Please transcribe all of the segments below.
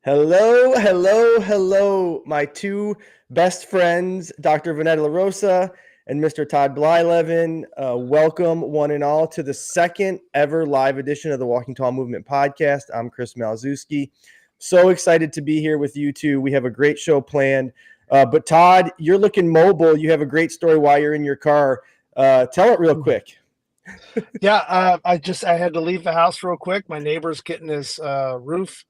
Hello, hello, hello, my two best friends, Dr. Vanetta LaRosa and Mr. Todd Blylevin. Welcome, one and all, to the second ever live edition of the Walking Tall Movement podcast. I'm Chris Malzewski. So excited to be here with you two. We have a great show planned. But Todd, you're looking mobile. You have a great story while you're in your car. Tell it real quick. I had to leave the house real quick. My neighbor's getting his roof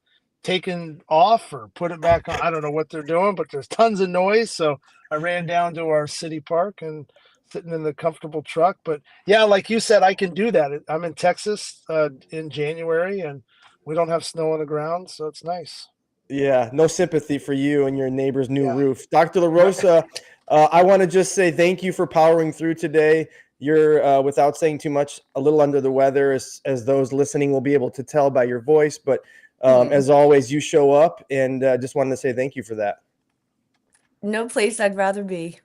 taken off or put it back on. I don't know what they're doing, but there's tons of noise. So I ran down to our city park and sitting in the comfortable truck. But yeah, like you said, I can do that. I'm in Texas in January and we don't have snow on the ground, so it's nice. Yeah, no sympathy for you and your neighbor's new Yeah. roof. Dr. LaRosa, I want to just say thank you for powering through today. You're, without saying too much, a little under the weather, as those listening will be able to tell by your voice. But as always, you show up, and just wanted to say thank you for that. No place I'd rather be.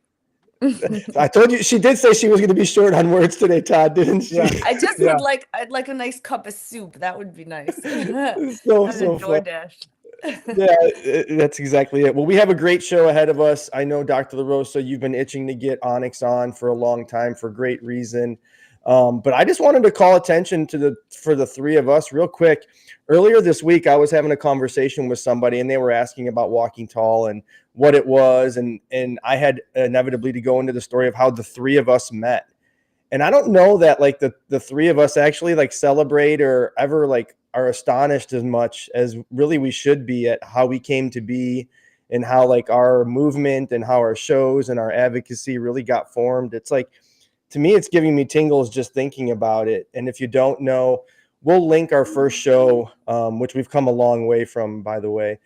I told you, she did say she was going to be short on words today, Todd, didn't she? Yeah. I just would I'd like a nice cup of soup. That would be nice. so DoorDash. Yeah, that's exactly it. Well, we have a great show ahead of us. I know, Dr. LaRosa, you've been itching to get Onix on for a long time for great reason. But I just wanted to call attention for the three of us real quick. Earlier this week, I was having a conversation with somebody, and they were asking about Walking Tall and what it was. And I had inevitably to go into the story of how the three of us met. And I don't know that like the three of us actually like celebrate or ever like are astonished as much as really we should be at how we came to be and how like our movement and how our shows and our advocacy really got formed. It's like, to me, it's giving me tingles just thinking about it. And if you don't know, we'll link our first show, which we've come a long way from, by the way,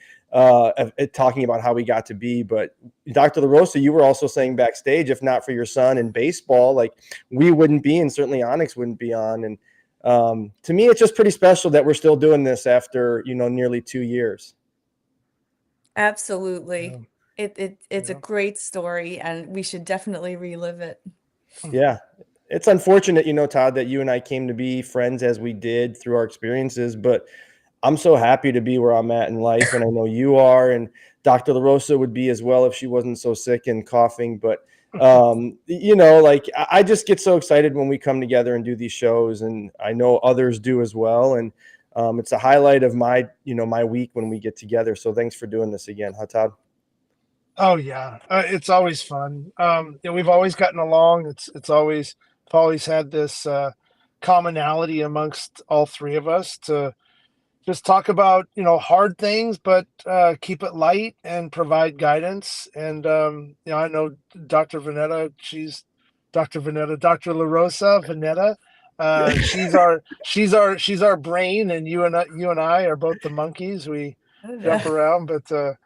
talking about how we got to be. But Dr. LaRosa, you were also saying backstage, if not for your son in baseball, like we wouldn't be, and certainly Onix wouldn't be on. And to me, it's just pretty special that we're still doing this after, nearly 2 years. Absolutely. It's a great story, and we should definitely relive it. Yeah. It's unfortunate, Todd, that you and I came to be friends as we did through our experiences, but I'm so happy to be where I'm at in life, and I know you are, and Dr. LaRosa would be as well if she wasn't so sick and coughing. But, like I just get so excited when we come together and do these shows, and I know others do as well. And it's a highlight of my week when we get together. So thanks for doing this again, huh, Todd? Oh yeah, it's always fun. We've always gotten along. It's always had this commonality amongst all three of us to just talk about hard things, but keep it light and provide guidance. And I know Dr. Vanetta. She's Dr. Vanetta, Dr. LaRosa Vanetta. She's our brain, and you and I are both the monkeys. We jump around, but.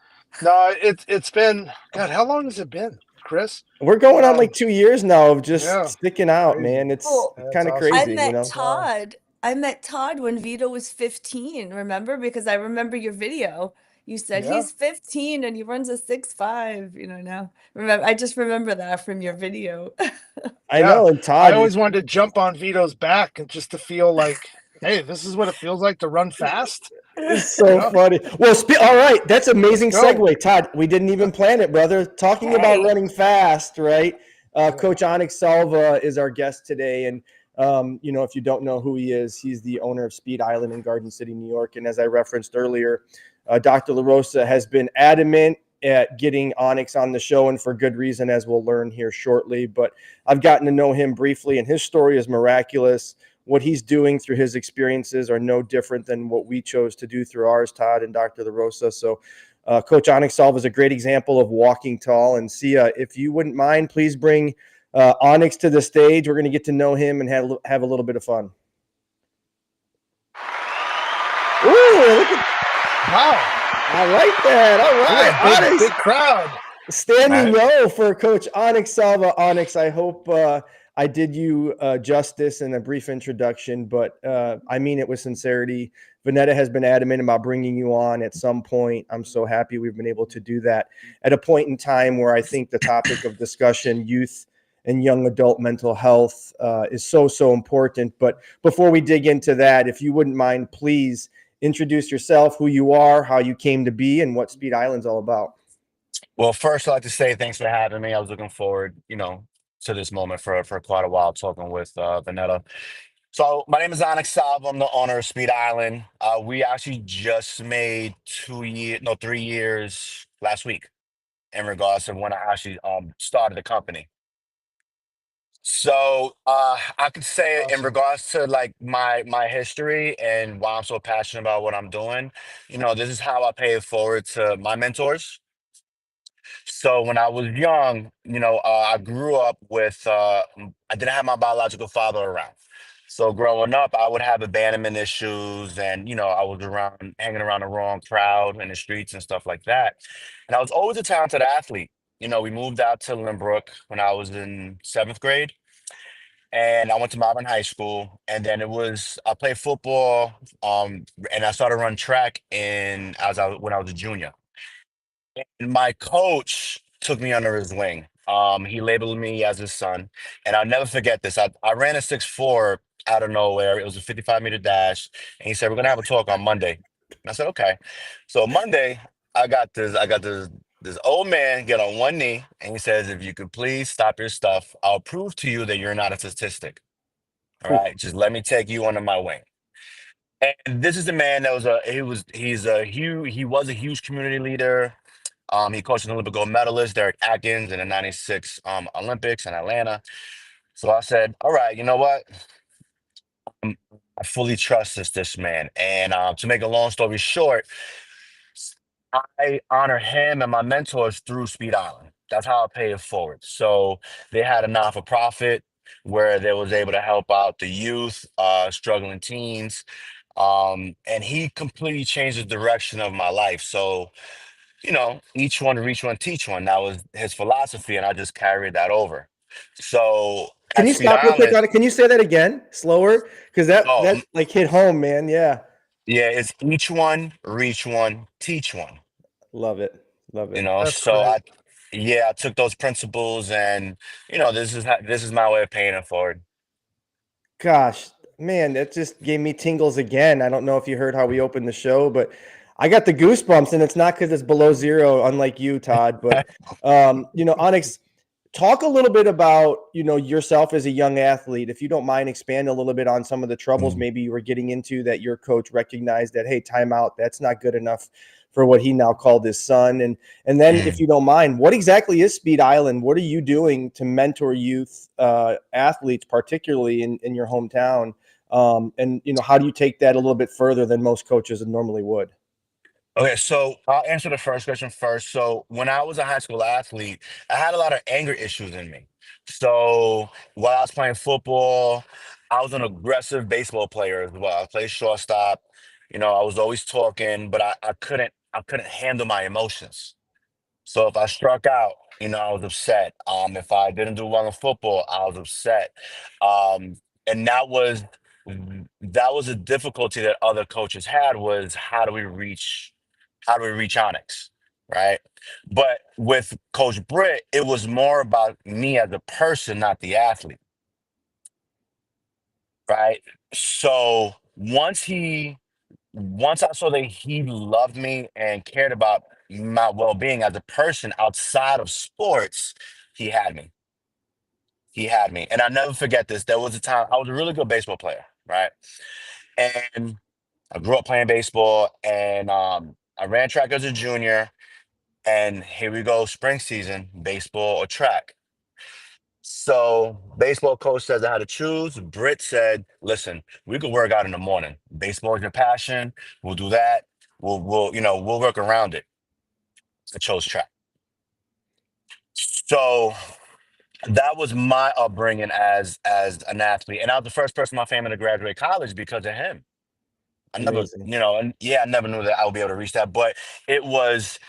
No, it's been, God, how long has it been, Chris? We're going on like 2 years now of just sticking out, crazy. man. It's kind of awesome. crazy, I met Todd when Vito was 15, remember? Because I remember your video. You said he's 15 and he runs a 6'5", now. I just remember that from your video. I know, and Todd, I always wanted to jump on Vito's back and just to feel like, hey, this is what it feels like to run fast. It's so funny. Well, all right, that's amazing segue, Todd. We didn't even plan it, brother. Talking about running fast, right? Coach Onix Salva is our guest today, and if you don't know who he is, he's the owner of Speed Island in Garden City, New York. And as I referenced earlier, Dr. LaRosa has been adamant at getting Onix on the show, and for good reason, as we'll learn here shortly. But I've gotten to know him briefly, and his story is miraculous. What he's doing through his experiences are no different than what we chose to do through ours, Todd and Dr. LaRosa. So Coach Onix Salva is a great example of walking tall. And Sia, if you wouldn't mind, please bring Onix to the stage. We're going to get to know him and have a little bit of fun. Ooh, look at, wow. I like that. All right. Big crowd. Standing row for Coach Onix Salva. Onix, I hope I did you justice in a brief introduction, but I mean it with sincerity. Vanetta has been adamant about bringing you on at some point. I'm so happy we've been able to do that at a point in time where I think the topic of discussion, youth and young adult mental health, is so important. But before we dig into that, if you wouldn't mind, please introduce yourself, who you are, how you came to be, and what Speed Island's all about. Well, first, I'd like to say thanks for having me. I was looking forward, to this moment for quite a while talking with Vanetta. So, my name is Onix Salva. I'm the owner of Speed Island. We actually just made 2 years, no, 3 years last week in regards to when I actually started the company. So, I could say in Awesome. regards to like my history and why I'm so passionate about what I'm doing, this is how I pay it forward to my mentors. So when I was young, I grew up with, I didn't have my biological father around. So growing up, I would have abandonment issues and, I was hanging around the wrong crowd in the streets and stuff like that. And I was always a talented athlete. We moved out to Limbrook when I was in seventh grade and I went to Marvin High School. And then I played football, and I started running track when I was a junior. And my coach took me under his wing. He labeled me as his son, and I'll never forget this. I ran a 6'4" out of nowhere. It was a 55-meter dash, and he said, "We're gonna have a talk on Monday." And I said, "Okay." So Monday, I got this old man get on one knee, and he says, "If you could please stop your stuff, I'll prove to you that you're not a statistic. All Ooh. right, just let me take you under my wing." And this is the man that he was a huge community leader. He coached an Olympic gold medalist, Derek Atkins, in the '96 Olympics in Atlanta. So I said, "All right, you know what? Um, I fully trust this man." And to make a long story short, I honor him and my mentors through Speed Island. That's how I pay it forward. So they had a non-for-profit where they was able to help out the youth, struggling teens. And he completely changed the direction of my life. So, each one reach one, teach one. That was his philosophy, and I just carried that over. So Can at you Speed stop real quick Island, on it? Can you say that again, slower? Because that oh that like hit home, man. Yeah, yeah, it's each one, reach one, teach one. love it, love it. That's So great. I took those principles, and this is my way of paying it forward. Gosh, man, that just gave me tingles again. I don't know if you heard how we opened the show, but I got the goosebumps, and it's not because it's below zero, unlike you, Todd. But Onyx, talk a little bit about yourself as a young athlete, if you don't mind. Expand a little bit on some of the troubles Mhm. maybe you were getting into that your coach recognized that, hey, timeout, that's not good enough for what he now called his son. And then, if you don't mind, what exactly is Speed Island? What are you doing to mentor youth athletes, particularly in your hometown? And how do you take that a little bit further than most coaches normally would? Okay, so I'll answer the first question first. So when I was a high school athlete, I had a lot of anger issues in me. So while I was playing football, I was an aggressive baseball player as well. I played shortstop. I was always talking, but I couldn't handle my emotions. So if I struck out, I was upset. If I didn't do well in football, I was upset. Um, and that was a difficulty that other coaches had, was how do we reach Onyx, right? But with Coach Britt, it was more about me as a person, not the athlete, right? So once I saw that he loved me and cared about my well-being as a person outside of sports, he had me. He had me. And I never forget this. There was a time I was a really good baseball player, right? And I grew up playing baseball, and I ran track as a junior. And here we go, spring season, baseball or track. So baseball coach says I had to choose. Britt said, "Listen, we could work out in the morning. Baseball is your passion. We'll do that. We'll work around it." I chose track. So that was my upbringing as an athlete, and I was the first person in my family to graduate college because of him. I never, Amazing. and yeah, I never knew that I would be able to reach that, but it was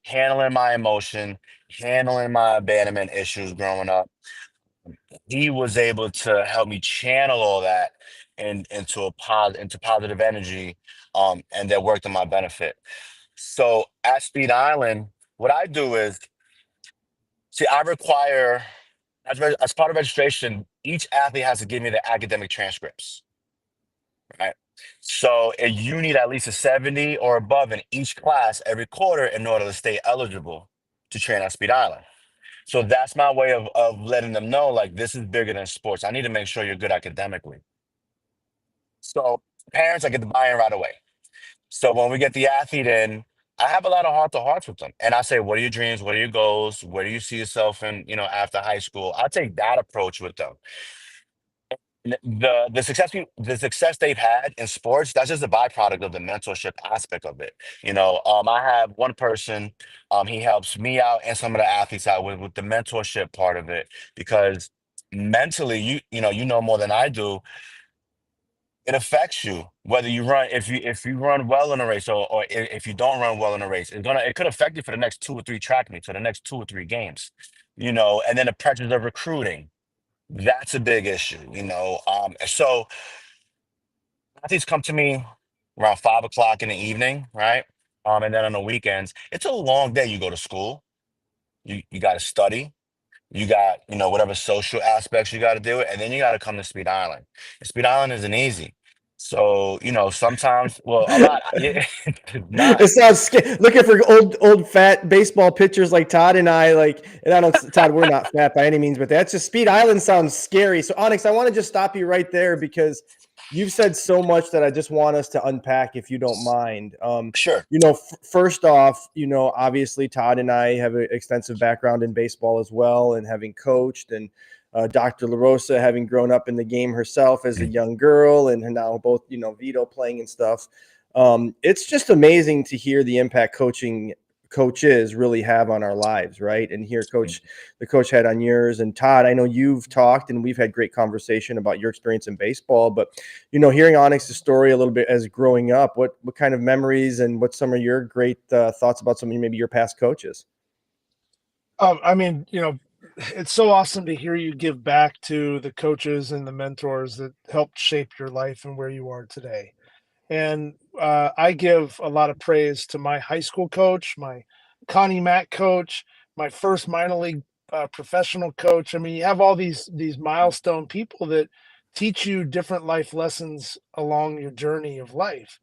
handling my emotion, handling my abandonment issues growing up. He was able to help me channel all that into positive energy, and that worked in my benefit. So at Speed Island, what I do is, see, I require, as part of registration, each athlete has to give me their academic transcripts, right? So you need at least a 70 or above in each class every quarter in order to stay eligible to train at Speed Island. So that's my way of letting them know, like, this is bigger than sports. I need to make sure you're good academically. So parents, I get the buy-in right away. So when we get the athlete in, I have a lot of heart-to-hearts with them. And I say, what are your dreams? What are your goals? Where do you see yourself in, after high school? I take that approach with them. The success they've had in sports, that's just a byproduct of the mentorship aspect of it. I have one person, he helps me out and some of the athletes out with the mentorship part of it, because mentally, you know more than I do, it affects you whether you run, if you run well in a race, or if you don't run well in a race. It could affect you for the next 2 or 3 track meets or the next 2 or 3 games. And then the pressures of recruiting, that's a big issue. So athletes come to me around 5 o'clock in the evening, right? And then on the weekends, it's a long day. You go to school, you got to study, you got, whatever social aspects you got to do, and then you got to come to Speed Island. And Speed Island isn't easy. So, sometimes, well, a lot, yeah, it's not. It sounds scary. Looking for old fat baseball pitchers like Todd and I, and I don't, Todd, we're not fat by any means, but that's just Speed Island sounds scary. So Onix, I want to just stop you right there because you've said so much that I just want us to unpack, if you don't mind. Sure. First off, obviously Todd and I have an extensive background in baseball as well, and having coached, and Dr. LaRosa having grown up in the game herself as a young girl, and now both, Vito playing and stuff. It's just amazing to hear the impact coaches really have on our lives, right? And here the coach had on yours. And Todd, I know you've talked and we've had great conversation about your experience in baseball, but hearing Onix's story a little bit as growing up, what kind of memories and what's some of your great thoughts about some of maybe your past coaches? It's so awesome to hear you give back to the coaches and the mentors that helped shape your life and where you are today. And I give a lot of praise to my high school coach, my Connie Mack coach, my first minor league professional coach. I mean, you have all these milestone people that teach you different life lessons along your journey of life,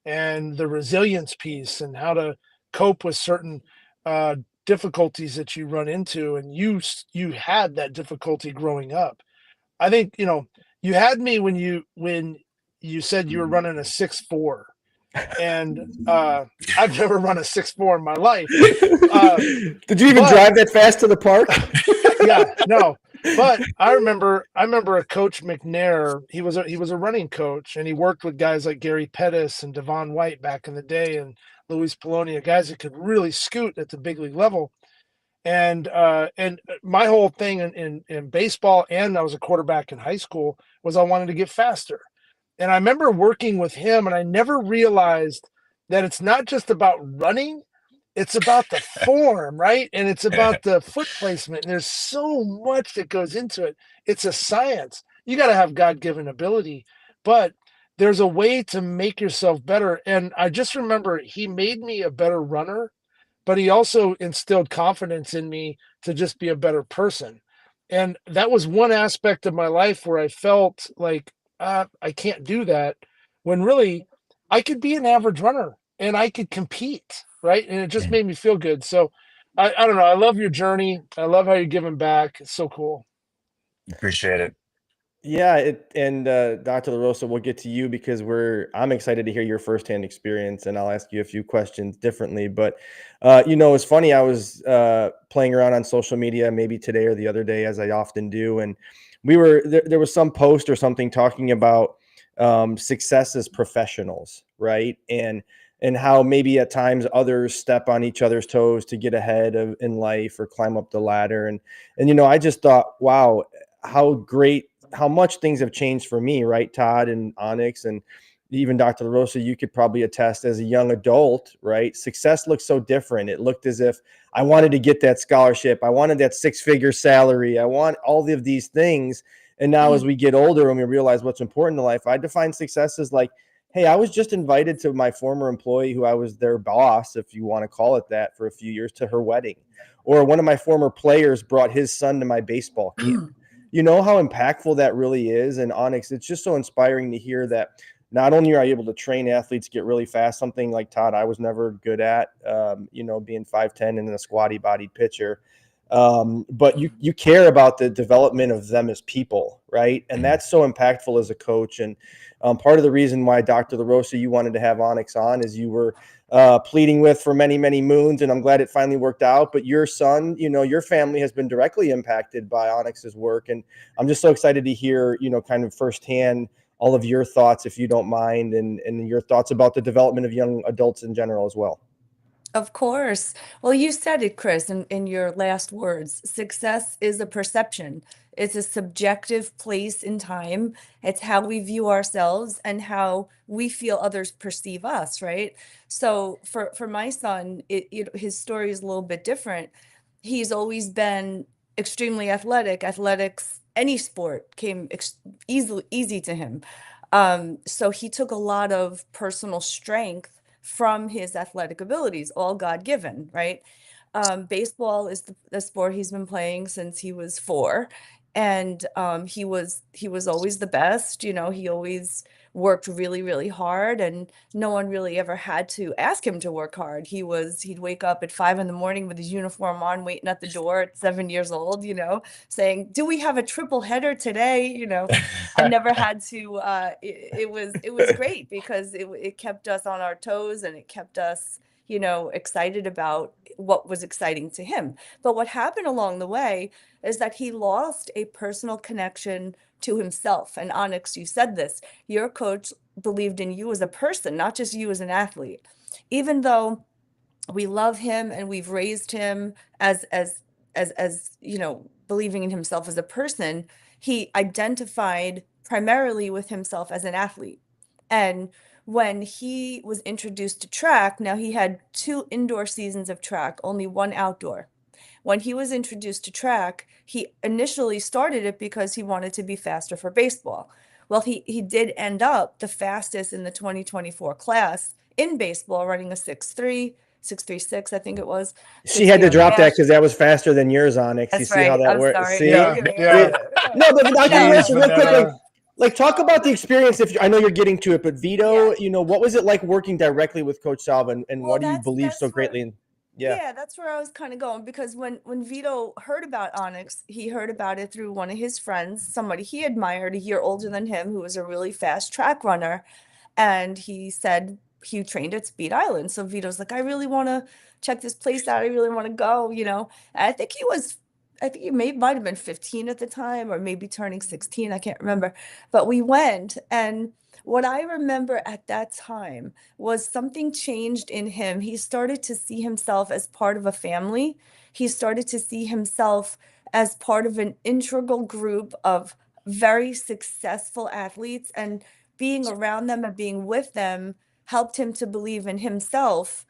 and the resilience piece and how to cope with certain difficulties that you run into. And you had that difficulty growing up. I think you had me when you said you were running a 6'4", and I've never run a 6'4" in my life. Did you even drive that fast to the park? Yeah, no. But I remember a coach McNair. He was a running coach, and he worked with guys like Gary Pettis and Devon White back in the day, and Luis Polonia, guys that could really scoot at the big league level. And my whole thing in baseball, and I was a quarterback in high school, was I wanted to get faster. And I remember working with him, and I never realized that it's not just about running, it's about the form, right? And it's about the foot placement. And there's so much that goes into it. It's a science. You got to have God-given ability, but there's a way to make yourself better. And I just remember he made me a better runner, but he also instilled confidence in me to just be a better person. And that was one aspect of my life where I felt like, I can't do that, when really I could be an average runner and I could compete, right? And it just made me feel good. So I don't know. I love your journey. I love how you're giving back. It's so cool. Appreciate it. Yeah, and Dr. LaRosa, we'll get to you because I'm excited to hear your firsthand experience, and I'll ask you a few questions differently. But it's funny. I was playing around on social media, maybe today or the other day, as I often do, and there was some post or something talking about success as professionals, right? And how maybe at times others step on each other's toes to get ahead in life or climb up the ladder, and I just thought, wow, how much things have changed for me, right, Todd and Onix, and even Dr. LaRosa, you could probably attest as a young adult, right? Success looked so different. It looked as if I wanted to get that scholarship. I wanted that 6-figure salary. I want all of these things. And now as we get older and we realize what's important in life, I define success as like, hey, I was just invited to my former employee, who I was their boss, if you want to call it that, for a few years, to her wedding. Or one of my former players brought his son to my baseball camp. You know how impactful that really is. And Onix, it's just so inspiring to hear that not only are you able to train athletes get really fast, something like Todd I was never good at, being 5'10" and a squatty bodied pitcher, but you care about the development of them as people, right? And that's so impactful as a coach. And part of the reason why, Dr. LaRosa, you wanted to have Onix on is you were pleading with for many, many moons, and I'm glad it finally worked out. But your son, your family has been directly impacted by Onix's work, and I'm just so excited to hear, kind of firsthand all of your thoughts, if you don't mind, and your thoughts about the development of young adults in general as well. Of course. Well, you said it, Chris, in your last words. Success is a perception. It's a subjective place in time. It's how we view ourselves and how we feel others perceive us, right? So for my son, his story is a little bit different. He's always been extremely athletic. Athletics, any sport came easy to him. So he took a lot of personal strength from his athletic abilities, all God-given, right? Baseball is the sport he's been playing since he was 4, and he was always the best. He always worked really, really hard, and no one really ever had to ask him to work hard. He'd wake up at 5 in the morning with his uniform on, waiting at the door at 7 years old, saying, "Do we have a triple header today?" I never had to. It was great because it kept us on our toes, and it kept us, excited about what was exciting to him. But what happened along the way is that he lost a personal connection to himself. And Onix, you said this, your coach believed in you as a person, not just you as an athlete. Even though we love him and we've raised him as believing in himself as a person, he identified primarily with himself as an athlete. And when he was introduced to track, now he had 2 indoor seasons of track, only 1 outdoor. When he was introduced to track, he initially started it because he wanted to be faster for baseball. Well, he did end up the fastest in the 2024 class in baseball, running a 6.3, 6.36, I think it was. She had to drop that because that was faster than yours, Onix. That's you see how that I'm works? sorry. See? Yeah. No, but I can Jeez, answer real quick. Vanessa. Like talk about the experience. I know you're getting to it, but Vito, what was it like working directly with Coach Salva, and Well, what do you believe so greatly in? Yeah, that's where I was kind of going, because when Vito heard about Onix, he heard about it through one of his friends, somebody he admired, a year older than him, who was a really fast track runner. And he said he trained at Speed Island. So Vito's like, I really want to check this place out. I really want to go, And I think he might have been 15 at the time, or maybe turning 16. I can't remember. But we went, and what I remember at that time was something changed in him. He started to see himself as part of a family. He started to see himself as part of an integral group of very successful athletes, and being around them and being with them helped him to believe in himself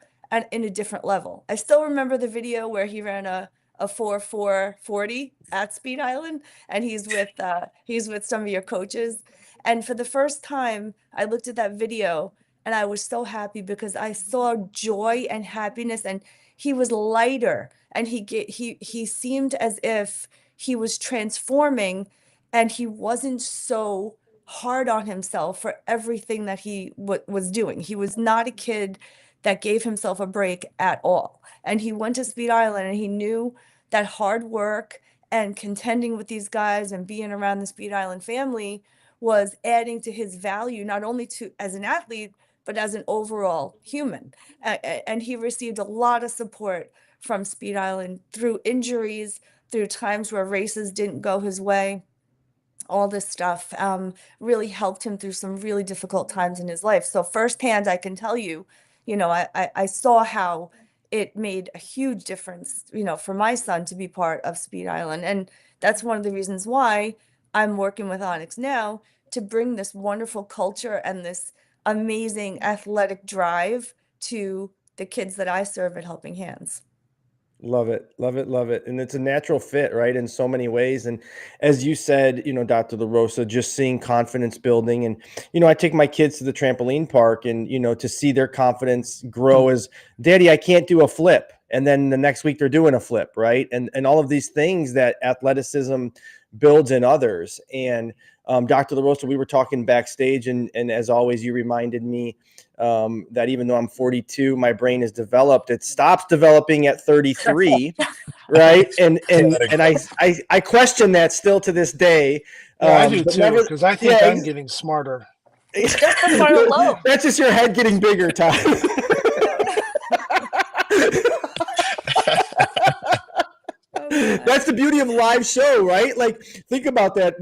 in a different level. I still remember the video where he ran a 4.440 at Speed Island, and he's with some of your coaches. And for the first time, I looked at that video and I was so happy because I saw joy and happiness, and he was lighter, and he seemed as if he was transforming, and he wasn't so hard on himself for everything that he was doing. He was not a kid that gave himself a break at all. And he went to Speed Island, and he knew that hard work and contending with these guys and being around the Speed Island family was adding to his value, not only to as an athlete, but as an overall human. And he received a lot of support from Speed Island through injuries, through times where races didn't go his way. All this stuff really helped him through some really difficult times in his life. So firsthand, I can tell you, I saw how it made a huge difference, for my son to be part of Speed Island. And that's one of the reasons why I'm working with Onix now, to bring this wonderful culture and this amazing athletic drive to the kids that I serve at Helping Hands. Love it. Love it. Love it. And it's a natural fit, right? In so many ways. And as you said, Dr. LaRosa, just seeing confidence building. And, I take my kids to the trampoline park, and, to see their confidence grow as, Daddy, I can't do a flip. and then the next week they're doing a flip, right? And all of these things that athleticism builds in others. And Dr. LaRosa, we were talking backstage, and as always, you reminded me that even though I'm 42, my brain is developed. It stops developing at 33, right? And I question that still to this day. Yeah, I do But too, because I think yeah, I'm getting smarter. Just the frontal lobe. That's just your head getting bigger, Todd. That's the beauty of a live show, right? Like, think about that.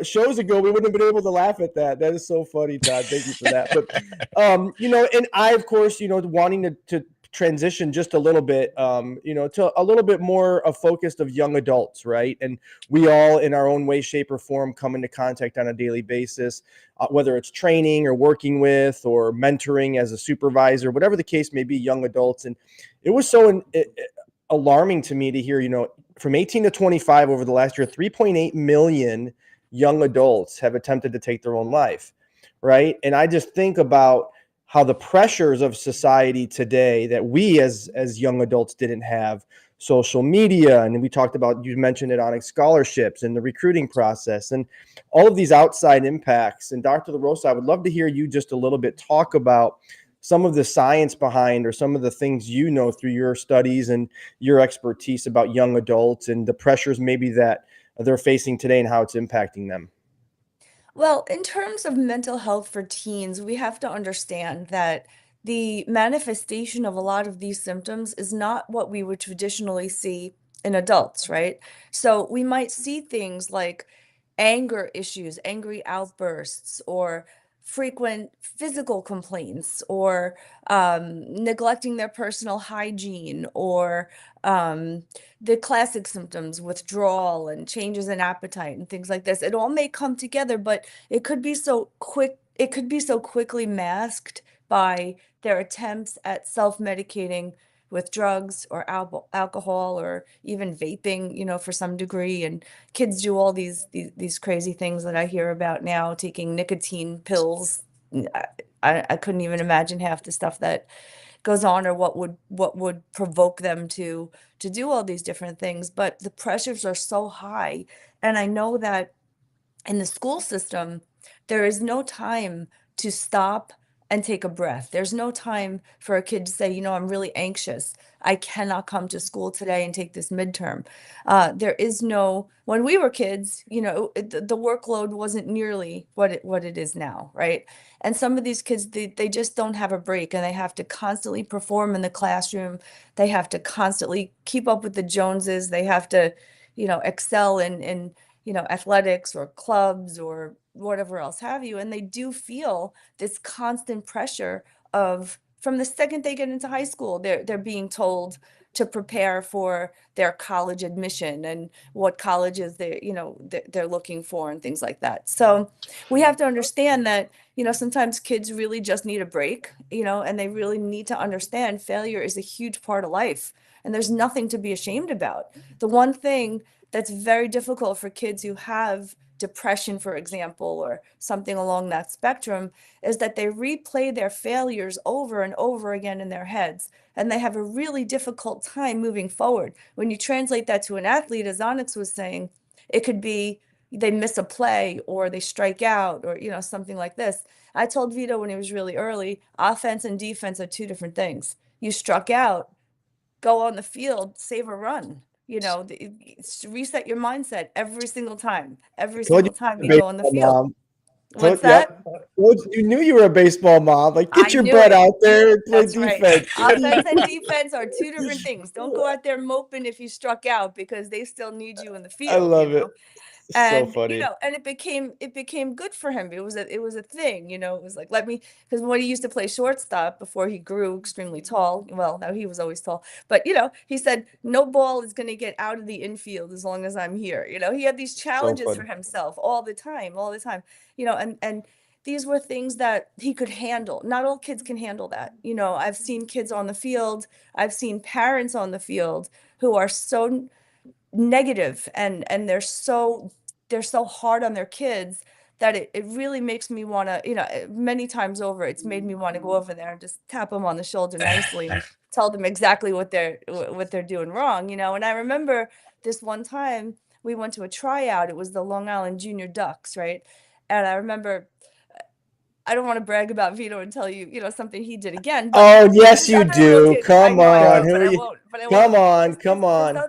Shows ago, we wouldn't have been able to laugh at that. That is so funny, Todd. Thank you for that. But, and I, of course, wanting to transition just a little bit, to a little bit more of focused of young adults, right? And we all, in our own way, shape, or form, come into contact on a daily basis, whether it's training or working with or mentoring as a supervisor, whatever the case may be, young adults. And it was so alarming to me to hear, from 18 to 25 over the last year, 3.8 million young adults have attempted to take their own life, right? And I just think about how the pressures of society today that we as young adults didn't have, social media, and we talked about, you mentioned it, Onix scholarships and the recruiting process and all of these outside impacts. And Dr. LaRosa, I would love to hear you just a little bit talk about some of the science behind, or some of the things through your studies and your expertise about young adults and the pressures maybe that they're facing today and how it's impacting them. Well, in terms of mental health for teens, we have to understand that the manifestation of a lot of these symptoms is not what we would traditionally see in adults, right? So we might see things like anger issues, angry outbursts, or frequent physical complaints, or neglecting their personal hygiene, or the classic symptoms, withdrawal and changes in appetite and things like this. It all may come together, but it could be so quickly masked by their attempts at self-medicating with drugs or alcohol, or even vaping, for some degree. And kids do all these crazy things that I hear about now, taking nicotine pills. I couldn't even imagine half the stuff that goes on, or what would provoke them to do all these different things. But the pressures are so high. And I know that in the school system, there is no time to stop and take a breath. There's no time for a kid to say, I'm really anxious. I cannot come to school today and take this midterm. There is no, when we were kids, the workload wasn't nearly what it is now, right? And some of these kids, they just don't have a break, and they have to constantly perform in the classroom. They have to constantly keep up with the Joneses. They have to, excel in athletics or clubs or whatever else have you. And they do feel this constant pressure from the second they get into high school, they're being told to prepare for their college admission and what colleges they're looking for and things like that. So we have to understand that, sometimes kids really just need a break, and they really need to understand failure is a huge part of life, and there's nothing to be ashamed about. The one thing that's very difficult for kids who have depression, for example, or something along that spectrum, is that they replay their failures over and over again in their heads, and they have a really difficult time moving forward. When you translate that to an athlete, as Onix was saying, it could be they miss a play, or they strike out, or something like this. I told Vito when he was really early, offense and defense are two different things. You struck out, go on the field, save a run. Reset your mindset every single time. Every Told single time you you go on the field. mom. What's that? You knew you were a baseball mom. Like, I get your knew butt it. out there and play That's right. defense. Offense and defense are two different things. Don't go out there moping if you struck out, because they still need you in the I field, love it. So And funny. and it became good for him. It was a thing, it was like, because when he used to play shortstop before he grew extremely tall, well, now he was always tall, but he said no ball is going to get out of the infield as long as I'm here. He had these challenges for himself all the time, and these were things that he could handle. Not all kids can handle that. I've seen kids on the field, I've seen parents on the field who are so negative, and they're so hard on their kids that it really makes me want to, many times over, it's made me want to go over there and just tap them on the shoulder nicely and tell them exactly what they're doing wrong, And I remember this one time we went to a tryout. It was the Long Island Junior Ducks, right? And I remember, I don't want to brag about Vito and tell you, something he did again, but Oh, yes, this you other little do. kid, I Come know I on. do, Who but are I you? won't, but I Come won't. on. Come on.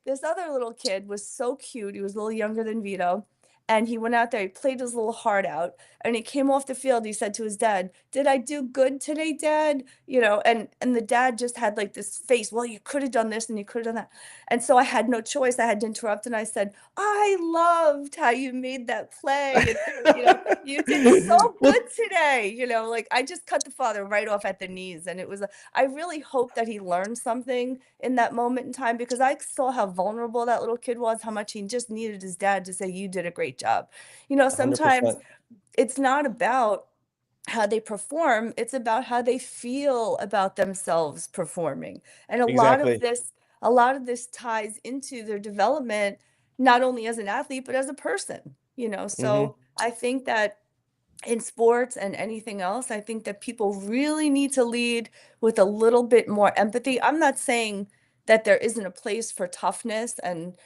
This other little kid was so cute. He was a little younger than Vito. And he went out there, he played his little heart out, and he came off the field. He said to his dad, "Did I do good today, Dad?" And the dad just had like this face, "Well, you could have done this and you could have done that." And so I had no choice. I had to interrupt and I said, "I loved how you made that play. And, you did so Well, good today." Like I just cut the father right off at the knees. And I really hope that he learned something in that moment in time, because I saw how vulnerable that little kid was, how much he just needed his dad to say, "You did a great job." Sometimes 100%. it's not about how they perform, it's about how they feel about themselves performing. And Exactly. a lot of this ties into their development, not only as an athlete, but as a person. Hmm. So I think that in sports and anything else, I think that people really need to lead with a little bit more empathy. I'm not saying that there isn't a place for toughness and,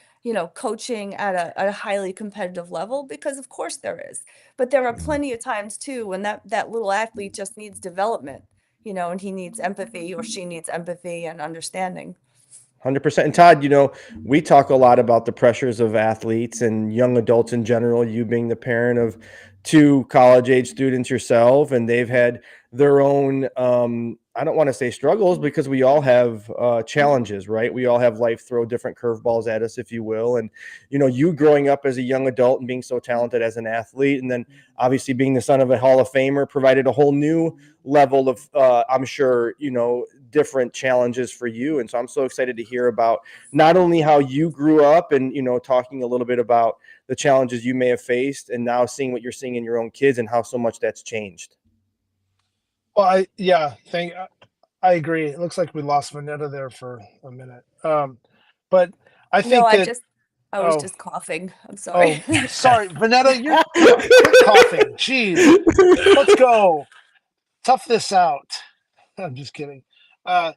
coaching at a highly competitive level, because of course there is. But there are plenty of times too when that little athlete just needs development, and he needs empathy or she needs empathy and understanding. 100%. And Todd, we talk a lot about the pressures of athletes and young adults in general, you being the parent of two college age students yourself, and they've had their own, I don't want to say struggles, because we all have challenges, right? We all have life throw different curveballs at us, if you will. And, you growing up as a young adult and being so talented as an athlete, and then obviously being the son of a Hall of Famer provided a whole new level of, I'm sure, different challenges for you. And so I'm so excited to hear about not only how you grew up and, talking a little bit about the challenges you may have faced, and now seeing what you're seeing in your own kids and how so much that's changed. Well, I agree. It looks like we lost Vanetta there for a minute. But I No, think that, I was oh, just coughing. I'm sorry. sorry, Vanetta, quit coughing. Jeez, let's go. Tough this out. I'm just kidding. Now,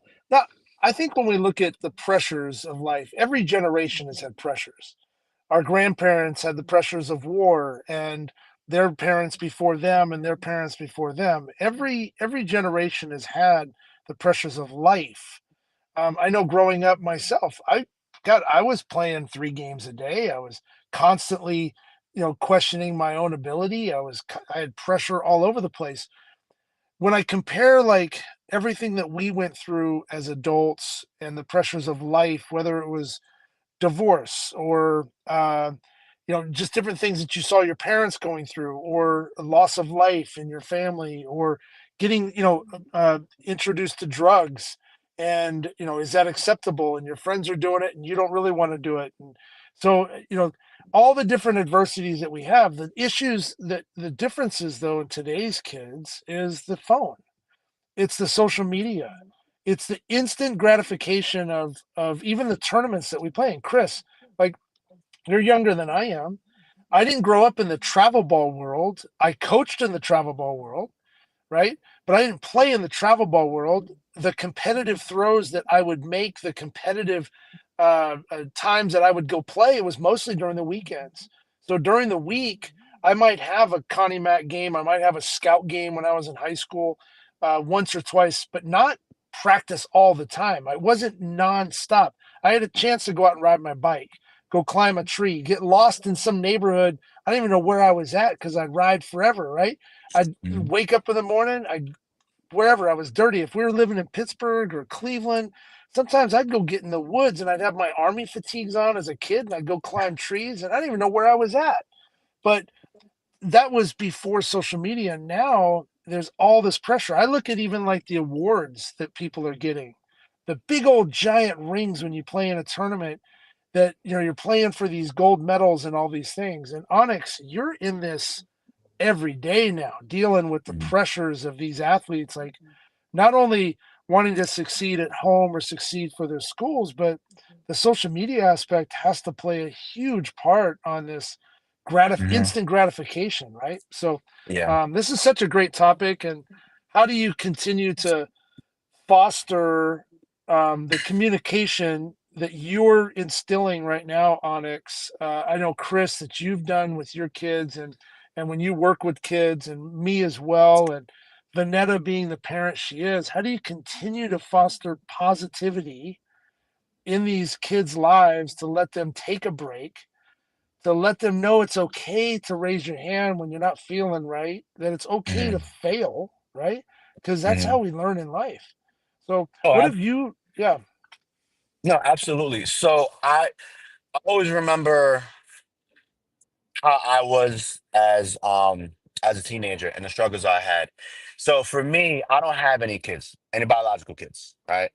I think when we look at the pressures of life, every generation has had pressures. Our grandparents had the pressures of war, and their parents before them and their parents before them. Every generation has had the pressures of life. I know growing up myself, I was playing 3 games a day. I was constantly, questioning my own ability. I had pressure all over the place. When I compare like everything that we went through as adults and the pressures of life, whether it was divorce or just different things that you saw your parents going through, or a loss of life in your family, or getting introduced to drugs, and is that acceptable, and your friends are doing it and you don't really want to do it. And so all the different adversities that we have, the differences though in today's kids is the phone, it's the social media, it's the instant gratification of even the tournaments that we play in. Chris, like, you're younger than I am. I didn't grow up in the travel ball world. I coached in the travel ball world, right? But I didn't play in the travel ball world. The competitive throws that I would make, the competitive times that I would go play, it was mostly during the weekends. So during the week, I might have a Connie Mack game. I might have a scout game when I was in high school, once or twice, but not practice all the time. I wasn't nonstop. I had a chance to go out and ride my bike, go climb a tree, get lost in some neighborhood. I don't even know where I was at because I'd ride forever, right? I'd wake up in the morning, wherever I was dirty. If we were living in Pittsburgh or Cleveland, sometimes I'd go get in the woods and I'd have my army fatigues on as a kid and I'd go climb trees and I didn't even know where I was at. But that was before social media. Now there's all this pressure. I look at even like the awards that people are getting, the big old giant rings when you play in a tournament, that you're playing for these gold medals and all these things. And Onix, you're in this every day now, dealing with the pressures of these athletes, like not only wanting to succeed at home or succeed for their schools, but the social media aspect has to play a huge part on this Mhm. instant gratification, right? So Yeah. this is such a great topic. And how do you continue to foster the communication that you're instilling right now, Onyx? I know, Chris, that you've done with your kids, and when you work with kids, and me as well, and Vanetta being the parent she is, how do you continue to foster positivity in these kids' lives to let them take a break, to let them know it's okay to raise your hand when you're not feeling right, that it's okay to Mhm. fail, right? Because that's how Mhm. we learn in life. So, Oh, what have you, yeah, no, absolutely. So I always remember how I was as a teenager and the struggles I had. So for me, I don't have any kids, any biological kids, right?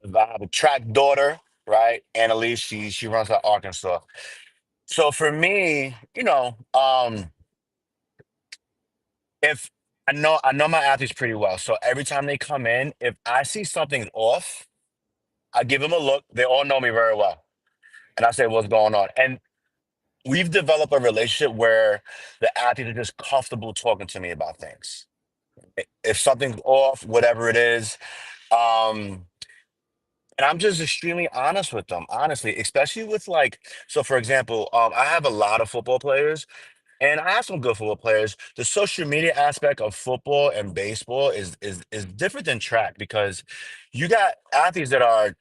I have a track daughter, right? Annalise, she runs at Arkansas. So for me, if I know my athletes pretty well. So every time they come in, if I see something's off, I give them a look. They all know me very well. And I say, what's going on? And we've developed a relationship where the athletes are just comfortable talking to me about things. If something's off, whatever it is, um, and I'm just extremely honest with them, honestly, especially with like, so for example, I have a lot of football players and I have some good football players. The social media aspect of football and baseball is different than track because you got athletes that are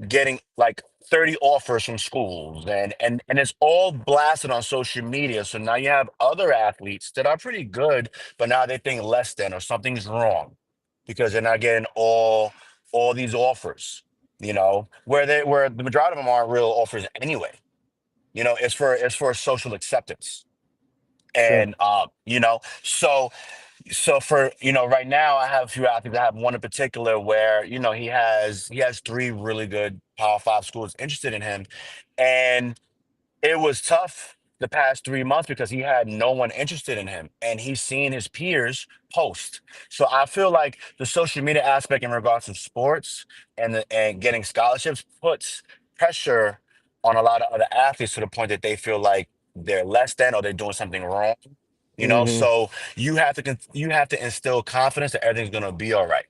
getting like 30 offers from schools and it's all blasted on social media. So now you have other athletes that are pretty good, but now they think less than or something's wrong because they're not getting all these offers, where the majority of them aren't real offers anyway. It's for social acceptance. Sure. And so for right now I have a few athletes. I have one in particular where he has three really good Power Five schools interested in him, and it was tough the past 3 months because he had no one interested in him, and he's seeing his peers post. So I feel like the social media aspect in regards to sports and getting scholarships puts pressure on a lot of other athletes to the point that they feel like they're less than or they're doing something wrong. Hmm. So you have to instill confidence that everything's gonna be all right.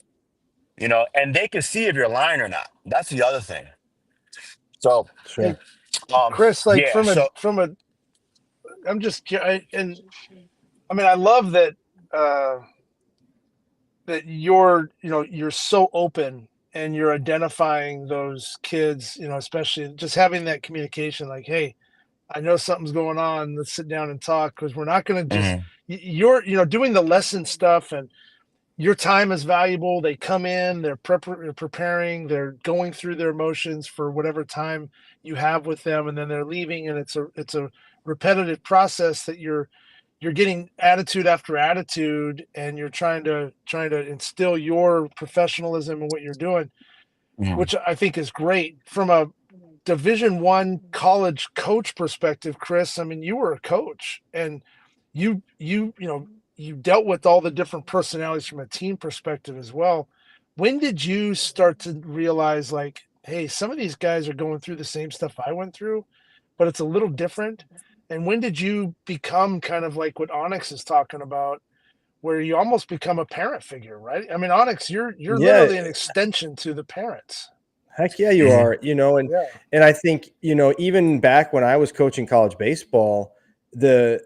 And they can see if you're lying or not. That's the other thing. So, hey, Sure. Chris, like yeah. So, I'm just, and I mean, I love that, uh, that you're so open and you're identifying those kids, especially just having that communication, like, hey, I know something's going on. Let's sit down and talk, because we're not going to just, mhm, you're, doing the lesson stuff, and your time is valuable. They come in, they're preparing, they're going through their emotions for whatever time you have with them, and then they're leaving, and it's a repetitive process that you're getting attitude after attitude, and you're trying to instill your professionalism in what you're doing, mhm, which I think is great from a Division 1 college coach perspective. Chris, I mean, you were a coach, and you dealt with all the different personalities from a team perspective as well. When did you start to realize, like, hey, some of these guys are going through the same stuff I went through, but it's a little different? And when did you become kind of like what Onyx is talking about, where you almost become a parent figure, right? I mean, Onyx, you're Yeah. literally an extension to the parents. Heck yeah, you mhm, are. And Yeah. and I think, even back when I was coaching college baseball, the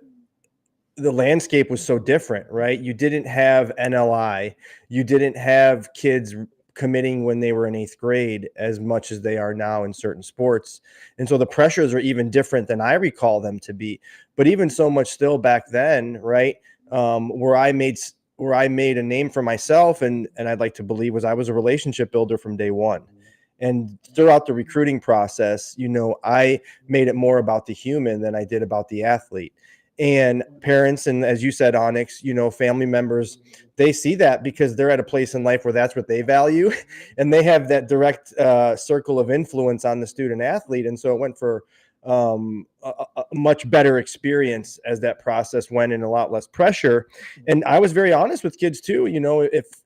the landscape was so different, right? You didn't have NLI, you didn't have kids committing when they were in 8th grade as much as they are now in certain sports. And so the pressures are even different than I recall them to be. But even so much still back then, right? Where I made a name for myself, and I'd like to believe was I was a relationship builder from day one. And throughout the recruiting process, I made it more about the human than I did about the athlete. And parents, and as you said, Onyx, family members, they see that because they're at a place in life where that's what they value, and they have that direct circle of influence on the student athlete. And so it went for a much better experience as that process went, and a lot less pressure. And I was very honest with kids too.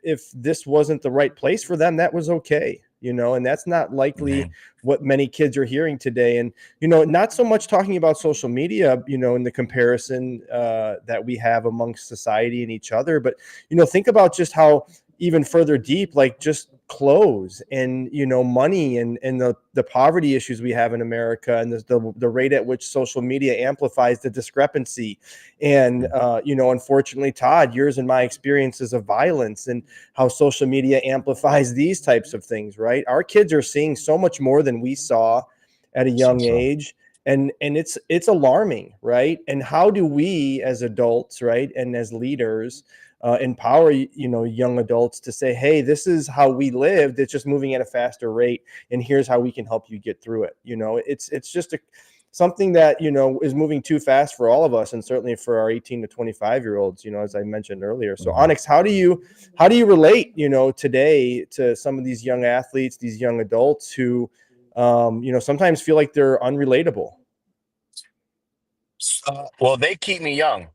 If this wasn't the right place for them, that was okay. and that's not likely Mhm. what many kids are hearing today. And, not so much talking about social media, in the comparison that we have amongst society and each other, but, think about just how even further deep, like just clothes and, money and the poverty issues we have in America, and the rate at which social media amplifies the discrepancy. And, unfortunately, Todd, yours and my experiences of violence and how social media amplifies these types of things, right? Our kids are seeing so much more than we saw at a young age. And it's alarming, right? And how do we as adults, right, and as leaders, empower young adults to say, hey, this is how we lived, it's just moving at a faster rate, and here's how we can help you get through it. It's just something that is moving too fast for all of us, and certainly for our 18 to 25 year olds, as I mentioned earlier. So Onix, how do you relate today to some of these young athletes, these young adults who sometimes feel like they're unrelatable? Well, they keep me young.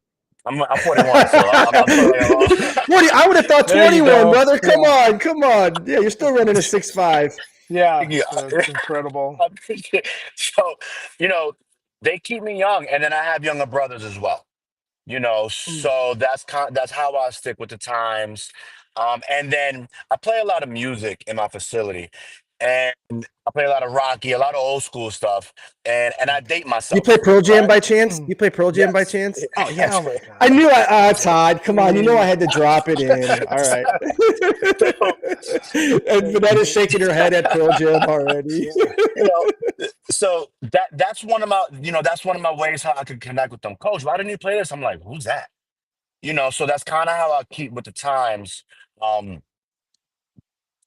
I'm 41, so I'm still like a 40, I would have thought There you 21, go. brother. Come on. Yeah, you're still running a 6'5". Yeah, yeah. it's incredible. So, they keep me young, and then I have younger brothers as well. So that's how I stick with the times. And then I play a lot of music in my facility, and I play a lot of Rocky, a lot of old school stuff, and I date You play myself, Pearl Jam right? by chance? You play Pearl Jam by Yes. chance? Oh yeah. Oh my I God. knew Todd, come on. I had to drop it in. All right. So, And Vanetta's shaking her head at Pearl Jam already. you know, so that's one of my ways how I could connect with them. Coach, why didn't you play this? I'm like, who's that? So that's kind of how I keep with the times. Um,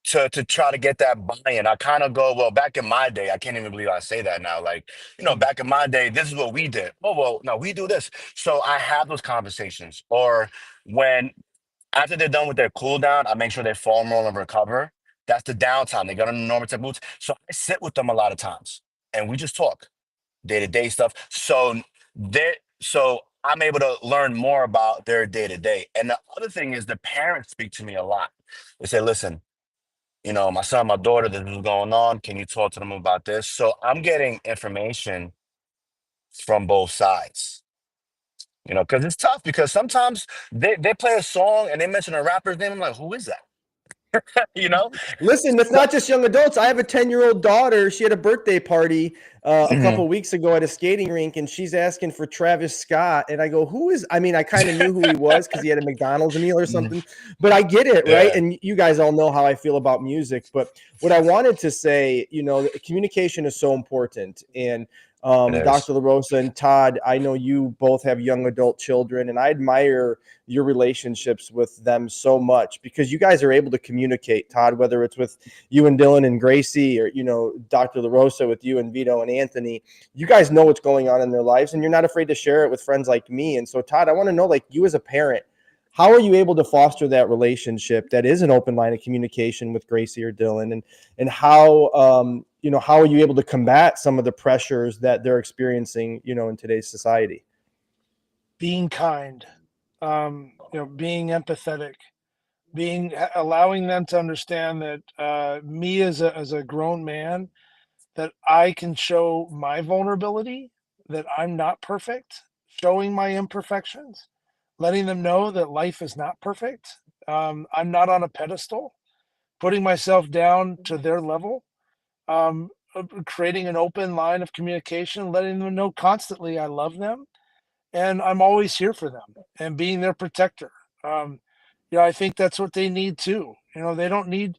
to try to get that buy-in. I kind of go, well, back in my day, I can't even believe I say that now. Like, back in my day, this is what we did. Oh, well, no, we do this. So I have those conversations. Or when after they're done with their cool down, I make sure they foam roll and recover. That's the downtime. They got on the normative boots. So I sit with them a lot of times and we just talk day-to-day stuff. So I'm able to learn more about their day-to-day. And the other thing is the parents speak to me a lot. They say, listen, my son, my daughter, this is going on. Can you talk to them about this? So I'm getting information from both sides, because it's tough because sometimes they play a song and they mention a rapper's name. I'm like, who is that? you know? Listen, it's So, not just young adults. I have a 10-year-old daughter. She had a birthday party a couple Mhm. weeks ago at a skating rink, and she's asking for Travis Scott. And I go, who is? I mean, I kind of knew who he was because he had a McDonald's meal or something, but I get it, right? Yeah, And you guys all know how I feel about music. But what I wanted to say, communication is so important. And it is. Dr. LaRosa and Todd, I know you both have young adult children, and I admire your relationships with them so much because you guys are able to communicate. Todd, whether it's with you and Dylan and Gracie, or Dr. LaRosa with you and Vito and Anthony, you guys know what's going on in their lives, and you're not afraid to share it with friends like me. And so, Todd, I want to know, like, you as a parent, how are you able to foster that relationship that is an open line of communication with Gracie or Dylan, and how how are you able to combat some of the pressures that they're experiencing in today's society? Being kind, being empathetic, allowing them to understand that me as a grown man, that I can show my vulnerability, that I'm not perfect, showing my imperfections, letting them know that life is not perfect. I'm not on a pedestal, putting myself down to their level, creating an open line of communication, letting them know constantly I love them and I'm always here for them and being their protector. Um, I think that's what they need too. They don't need.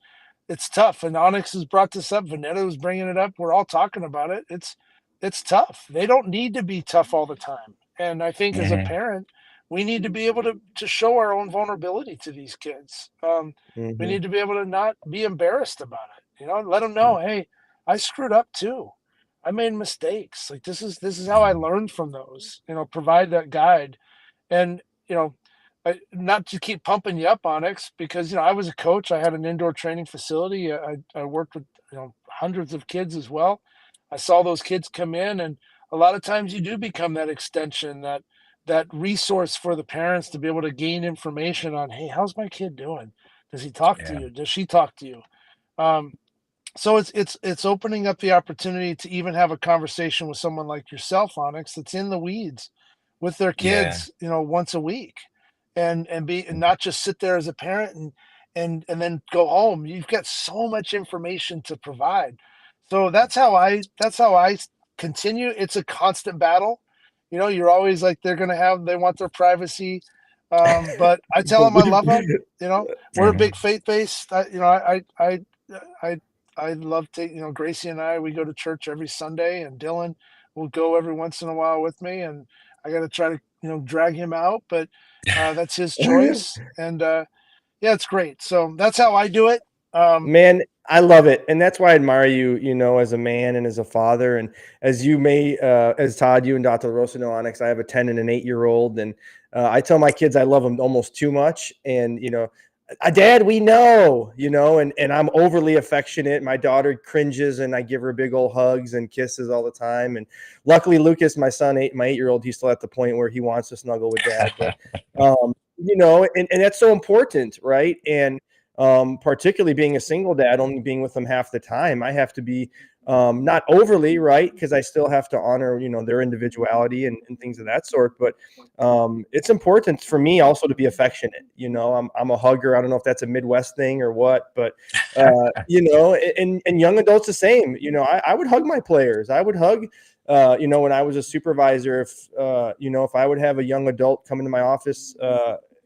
It's tough, and Onyx has brought this up. Vanetta was bringing it up. We're all talking about it. It's tough. They don't need to be tough all the time. And I think as a Hmm. parent, we need to be able to show our own vulnerability to these kids. We Mm-hmm. need to be able to not be embarrassed about it. Let them know, hey, I screwed up too. I made mistakes. Like this is how I learned from those. Provide that guide, and not to keep pumping you up, Onyx, because I was a coach. I had an indoor training facility. I worked with hundreds of kids as well. I saw those kids come in, and a lot of times you do become that extension, that resource for the parents to be able to gain information on, hey, how's my kid doing? Does he talk to Yeah. you? Does she talk to you? Um, so it's opening up the opportunity to even have a conversation with someone like yourself, Onyx, that's in the weeds with their Yeah. kids, once a week, and not just sit there as a parent and then go home. You've got so much information to provide. So that's how I continue. It's a constant battle. You're always like they want their privacy. But I tell them I love them. We're a Mhm. big faith based. I I love to, Gracie and we go to church every Sunday, and Dylan will go every once in a while with me, and I got to try to, drag him out, but that's his choice, and yeah, it's great. So that's how I do it. Um, Man, I love it. And that's why I admire you, as a man and as a father. And as you may, as Todd, you and Dr. LaRosa know, Onyx, I have a 10 and an 8-year-old. And I tell my kids I love them almost too much. And, Dad, we know, and I'm overly affectionate. My daughter cringes and I give her big old hugs and kisses all the time. And luckily, Lucas, my son, my 8-year-old, he's still at the point where he wants to snuggle with dad. But, and that's so important, right? And, particularly being a single dad, only being with them half the time, I have to be not overly, right, because I still have to honor their individuality and things of that sort. But it's important for me also to be affectionate. I'm a hugger. I don't know if that's a Midwest thing or what, but and young adults the same. I would hug my players. I would hug. When I was a supervisor, if I would have a young adult come into my office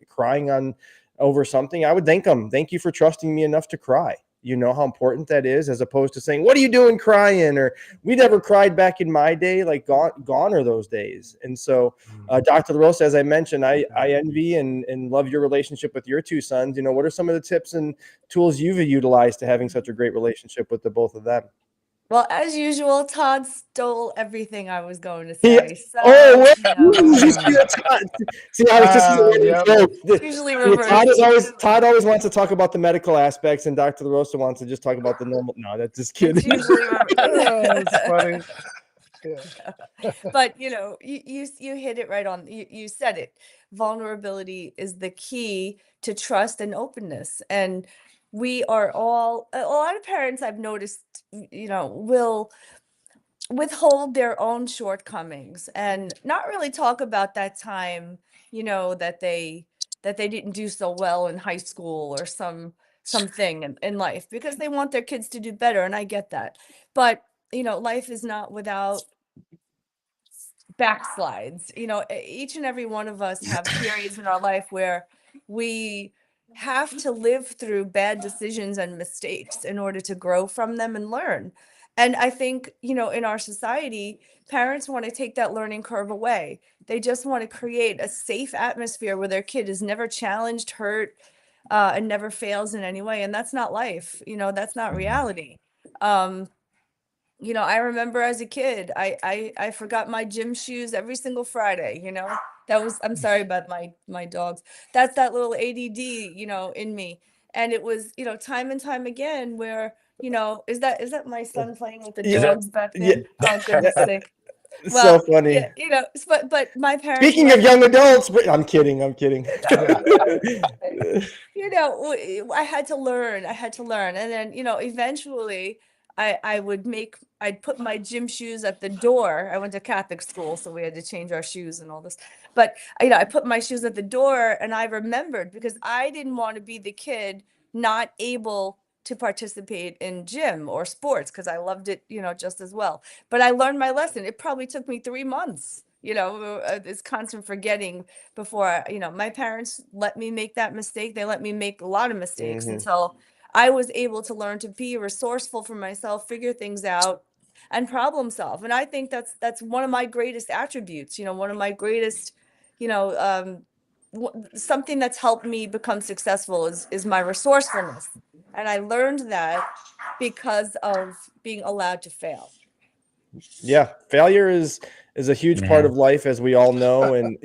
crying over something, I would thank them. Thank you for trusting me enough to cry. You know how important that is, as opposed to saying, "What are you doing crying?" Or "We never cried back in my day." Like gone are those days. And so, Dr. LaRosa, as I mentioned, I envy and love your relationship with your two sons. What are some of the tips and tools you've utilized to having such a great relationship with the both of them? Well, as usual, Todd stole everything I was going to He, say. oh, So, wait, see, Alex, this is a running yep. joke. it's usually Todd reversed. always wants to talk about the medical aspects, and Dr. LaRosa wants to just talk about the normal. No, that's just It's kidding. usually That's funny. Yeah. but you hit it right on. You said it. Vulnerability is the key to trust and openness. And we are all, a lot of parents I've noticed, will withhold their own shortcomings and not really talk about that time, that they didn't do so well in high school or something in life, because they want their kids to do better, and I get that. But life is not without backslides. Each and every one of us have periods in our life where we have to live through bad decisions and mistakes in order to grow from them and learn. And I think, in our society, parents want to take that learning curve away. They just want to create a safe atmosphere where their kid is never challenged, hurt, and never fails in any way. And that's not life. That's not Mhm. reality. Um, I remember as a kid, I forgot my gym shoes every single Friday. I'm sorry about my dogs. That's that little ADD, in me. And it was, time and time again where, is that my son playing with the Yeah, dogs back yeah, there? Oh, goodness sake. it's so Well, funny. yeah, but my parents Speaking of let young adults, I'm kidding. I'm kidding. Yeah. I had to learn. I had to learn. And then, eventually I'd put my gym shoes at the door. I went to Catholic school, so we had to change our shoes and all this. But, I put my shoes at the door, and I remembered, because I didn't want to be the kid not able to participate in gym or sports, because I loved it, just as well. But I learned my lesson. It probably took me 3 months, this constant forgetting before my parents let me make that mistake. They let me make a lot of mistakes Mhm. until I was able to learn to be resourceful for myself, figure things out, and problem solve. And I think that's one of my greatest attributes, one of my greatest, you know something that's helped me become successful is my resourcefulness. And I learned that because of being allowed to fail. Yeah, failure is a huge part of Mhm. life, as we all know. And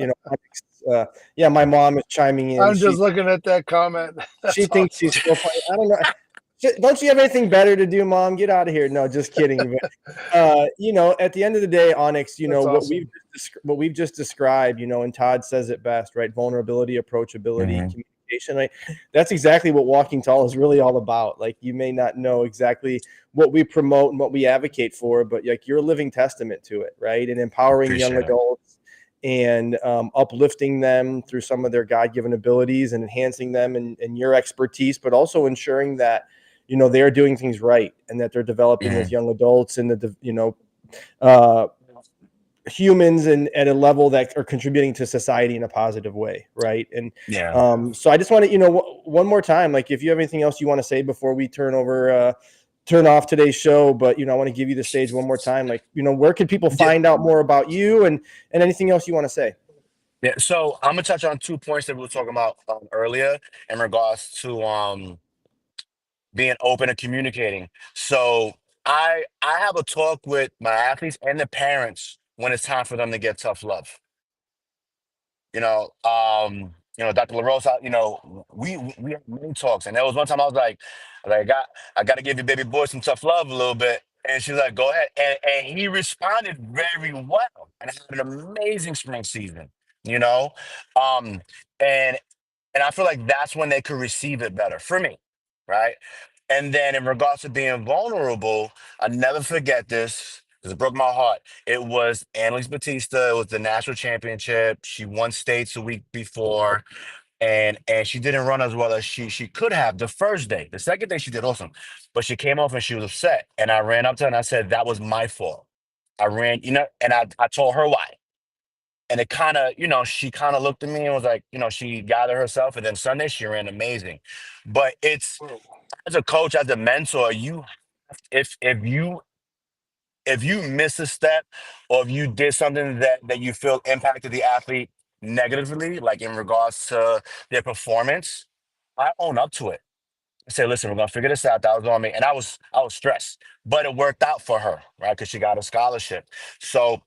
yeah, my mom is chiming in. I'm just looking at that comment. She That's thinks awesome. she's still playing. I don't know. Don't you have anything better to do, Mom? Get out of here. No, just kidding. But, at the end of the day, Onyx, That's what awesome. we've just described, and Todd says it best, right? Vulnerability, approachability, Mhm. application. Like that's exactly what Walking Tall is really all about. Like you may not know exactly what we promote and what we advocate for, but like you're a living testament to it, right? And empowering young Appreciate it. adults and uplifting them through some of their God-given abilities and enhancing them and your expertise, but also ensuring that, you know, they're doing things right and that they're developing as young adults and humans and at a level that are contributing to society in a positive way. Right. And Yeah. so I just want to, one more time, like if you have anything else you want to say before we turn off today's show, but, I want to give you the stage one more time. Like, where can people find out more about you and anything else you want to say? Yeah, so I'm gonna touch on 2 points that we were talking about earlier in regards to being open and communicating. So I have a talk with my athletes and the parents when it's time for them to get tough love. Dr. LaRosa, we had many talks, and there was one time I was like, I got to give your baby boy some tough love a little bit, and she's like, go ahead, and he responded very well, and had an amazing spring season, you know, um, and and I feel like that's when they could receive it better for me, right? And then in regards to being vulnerable, I never forget this because it broke my heart. It was Annalise Batista. It was the national championship. She won states a week before, and she didn't run as well as she could have the first day. The second day she did awesome, but she came off and she was upset. And I ran up to her and I said that was my fault. I ran, and I told her why. And it kind of, she kind of looked at me and was like, she gathered herself. And then Sunday she ran amazing. But it's as a coach, as a mentor, if you if you miss a step or if you did something that you feel impacted the athlete negatively, like in regards to their performance, I own up to it. I say, listen, we're gonna figure this out. That was on me. And I was stressed. But it worked out for her, right? Because she got a scholarship. So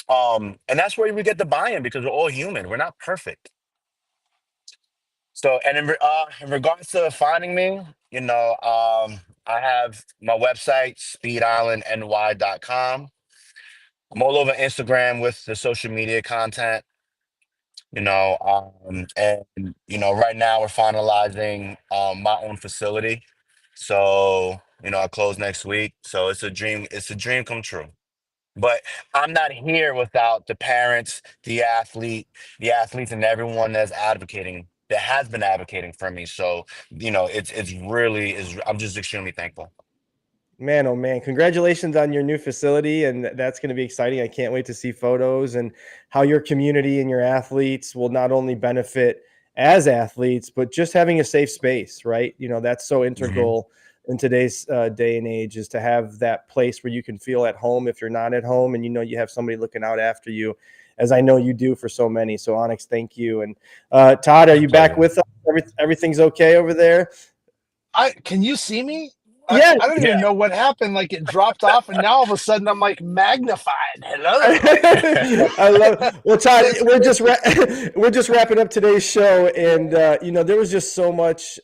and that's where we get the buy-in because we're all human. We're not perfect. So, and in regards to finding me, I have my website, speedislandny.com. I'm all over Instagram with the social media content, and right now we're finalizing my own facility. So, I close next week. So it's a dream come true. But I'm not here without the parents, the athletes, and everyone that has been advocating for me. So, it's really is. I'm just extremely thankful. Man, oh man, congratulations on your new facility. And that's going to be exciting. I can't wait to see photos and how your community and your athletes will not only benefit as athletes, but just having a safe space, right? That's so Hmm. integral in today's day and age, is to have that place where you can feel at home if you're not at home, and you have somebody looking out after you, as I know you do for so many. So Onix, thank you. And Todd, are My you back pleasure. with us? Everything's okay over there? Can you see me? Yeah. I don't even Yeah. know what happened. Like it dropped off, and now all of a sudden I'm like magnified. Hello. I love. Well, Todd, That's we're just crazy. we're just wrapping up today's show, and there was just so much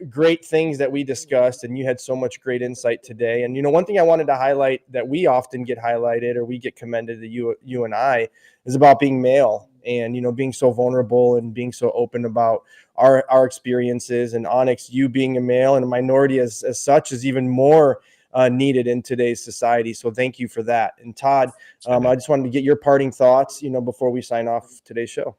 great things that we discussed, and you had so much great insight today. And one thing I wanted to highlight that we often get highlighted or we get commended to you and I is about being male and being so vulnerable and being so open about our experiences. And Onix, you being a male and a minority as such is even more needed in today's society. So thank you for that. And Todd, I just wanted to get your parting thoughts, before we sign off today's show.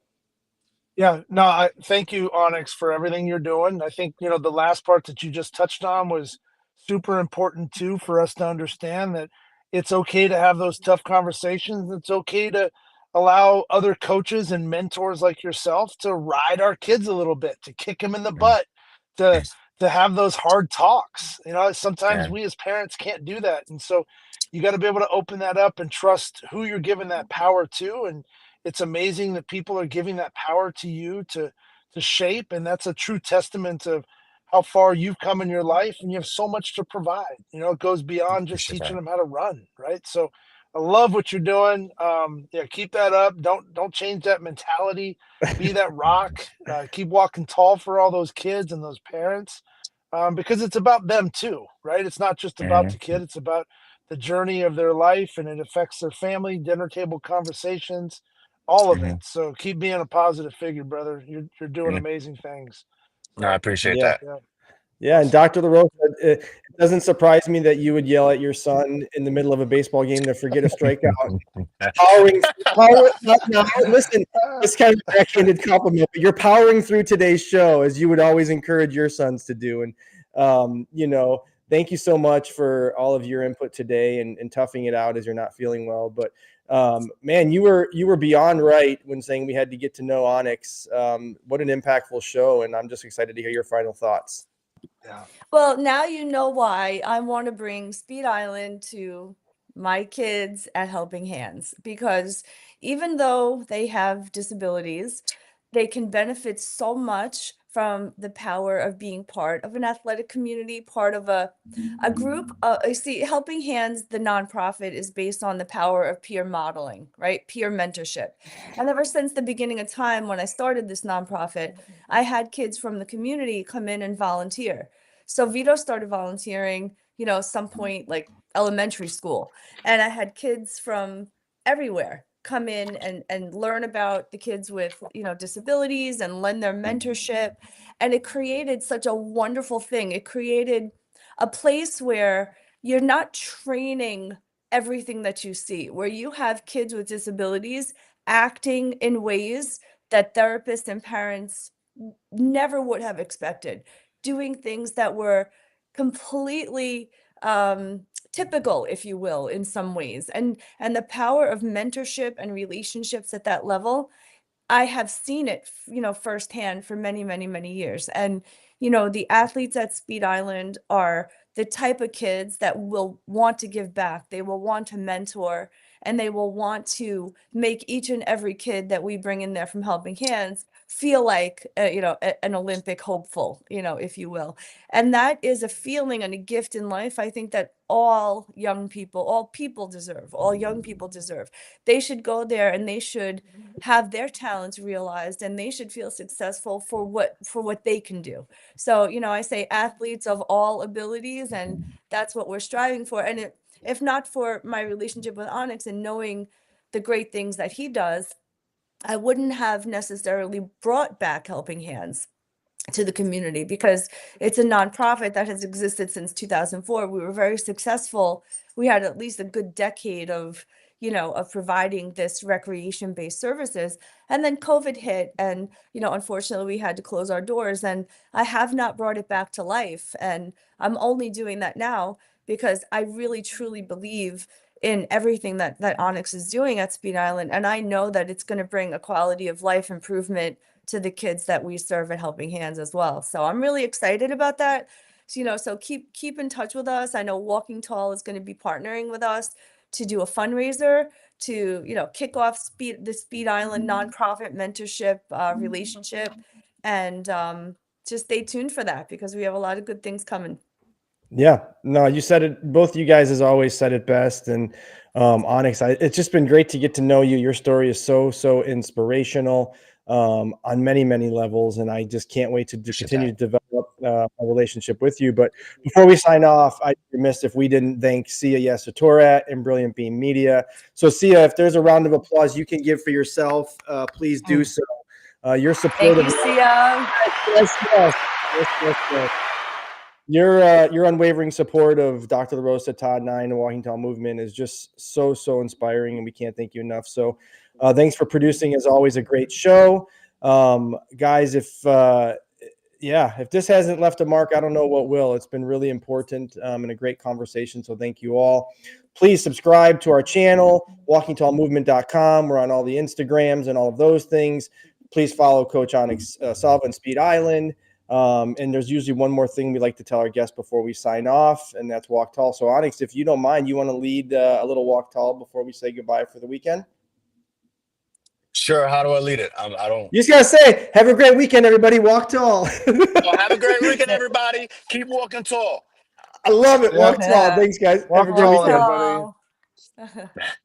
Yeah, no, I thank you, Onyx, for everything you're doing. I think, the last part that you just touched on was super important too for us to understand that it's okay to have those tough conversations. It's okay to allow other coaches and mentors like yourself to ride our kids a little bit, to kick them in the butt, to to have those hard talks. Sometimes Yeah. we as parents can't do that. And so you got to be able to open that up and trust who you're giving that power to. And it's amazing that people are giving that power to you to shape, and that's a true testament of how far you've come in your life, and you have so much to provide. It goes beyond just Appreciate teaching that. them how to run, right? So I love what you're doing. Yeah, keep that up. Don't change that mentality. Be that rock. Keep walking tall for all those kids and those parents, because it's about them too, right? It's not just about the Hmm. kid. It's about the journey of their life, and it affects their family, dinner table conversations. all of Mhm. it. So keep being a positive figure, brother. You're doing Yeah. amazing things. No, I So appreciate Yeah. that. yeah, Yeah, and awesome. Dr. LaRosa, it doesn't surprise me that you would yell at your son in the middle of a baseball game to forget a strikeout. Now, listen, it's kind of a backhanded compliment, but you're powering through today's show as you would always encourage your sons to do. And, thank you so much for all of your input today and toughing it out as you're not feeling well. But man, you were beyond right when saying we had to get to know Onix. What an impactful show. And I'm just excited to hear your final thoughts. Yeah. Well, now you know why I want to bring Speed Island to my kids at Helping Hands, because even though they have disabilities, they can benefit so much from the power of being part of an athletic community, part of a group. You see, Helping Hands, the nonprofit, is based on the power of peer modeling, right? Peer mentorship. And ever since the beginning of time, when I started this nonprofit, I had kids from the community come in and volunteer. So Vito started volunteering, some point like elementary school. And I had kids from everywhere come in and learn about the kids with, disabilities and lend their mentorship. And it created such a wonderful thing. It created a place where you're not training everything that you see, where you have kids with disabilities acting in ways that therapists and parents never would have expected, doing things that were completely typical, if you will, in some ways. And the power of mentorship and relationships at that level, I have seen it, firsthand for many, many, many years. And, the athletes at Speed Island are the type of kids that will want to give back. They will want to mentor, and they will want to make each and every kid that we bring in there from Helping Hands feel like, an Olympic hopeful, if you will. And that is a feeling and a gift in life, I think, that all young people, all young people deserve. They should go there and they should have their talents realized, and they should feel successful for what they can do. So, I say athletes of all abilities, and that's what we're striving for. And if not for my relationship with Onix and knowing the great things that he does, I wouldn't have necessarily brought back Helping Hands to the community, because it's a nonprofit that has existed since 2004. We were very successful. We had at least a good decade of providing this recreation based services, and then COVID hit, and unfortunately we had to close our doors, and I have not brought it back to life. And I'm only doing that now because I really truly believe in everything that Onix is doing at Speed Island, and I know that it's going to bring a quality of life improvement to the kids that we serve at Helping Hands as well. So I'm really excited about that. So, so keep in touch with us. I know Walking Tall is going to be partnering with us to do a fundraiser to, kick off the Speed Island nonprofit mentorship relationship. And just stay tuned for that, because we have a lot of good things coming. Yeah, no, you said it. Both you guys, as always, said it best. And Onix, it's just been great to get to know you. Your story is so inspirational on many, many levels, and I just can't wait to continue to develop a relationship with you. But before we sign off, I'd be remiss if we didn't thank Sia Yasatorat and Brilliant Beam Media. So, Sia, if there's a round of applause you can give for yourself, please do so. Your support Thank you, Sia. yes. Your unwavering support of Dr. LaRosa, Todd, and I, and the Walking Tall movement is just so inspiring, and we can't thank you enough. So thanks for producing, as always, a great show. Guys, if this hasn't left a mark, I don't know what will. It's been really important and a great conversation, so thank you all. Please subscribe to our channel, walkingtallmovement.com. We're on all the Instagrams and all of those things. Please follow Coach Onix Salva and Speed Island. And there's usually one more thing we like to tell our guests before we sign off, and that's walk tall. So, Onix, if you don't mind, you want to lead a little walk tall before we say goodbye for the weekend? Sure. How do I lead it? I don't. You just gotta say, "Have a great weekend, everybody. Walk tall." Well, have a great weekend, everybody. Keep walking tall. I love it. Yep. Walk tall. Thanks, guys. Have Walk a great tall, weekend. everybody. Tall.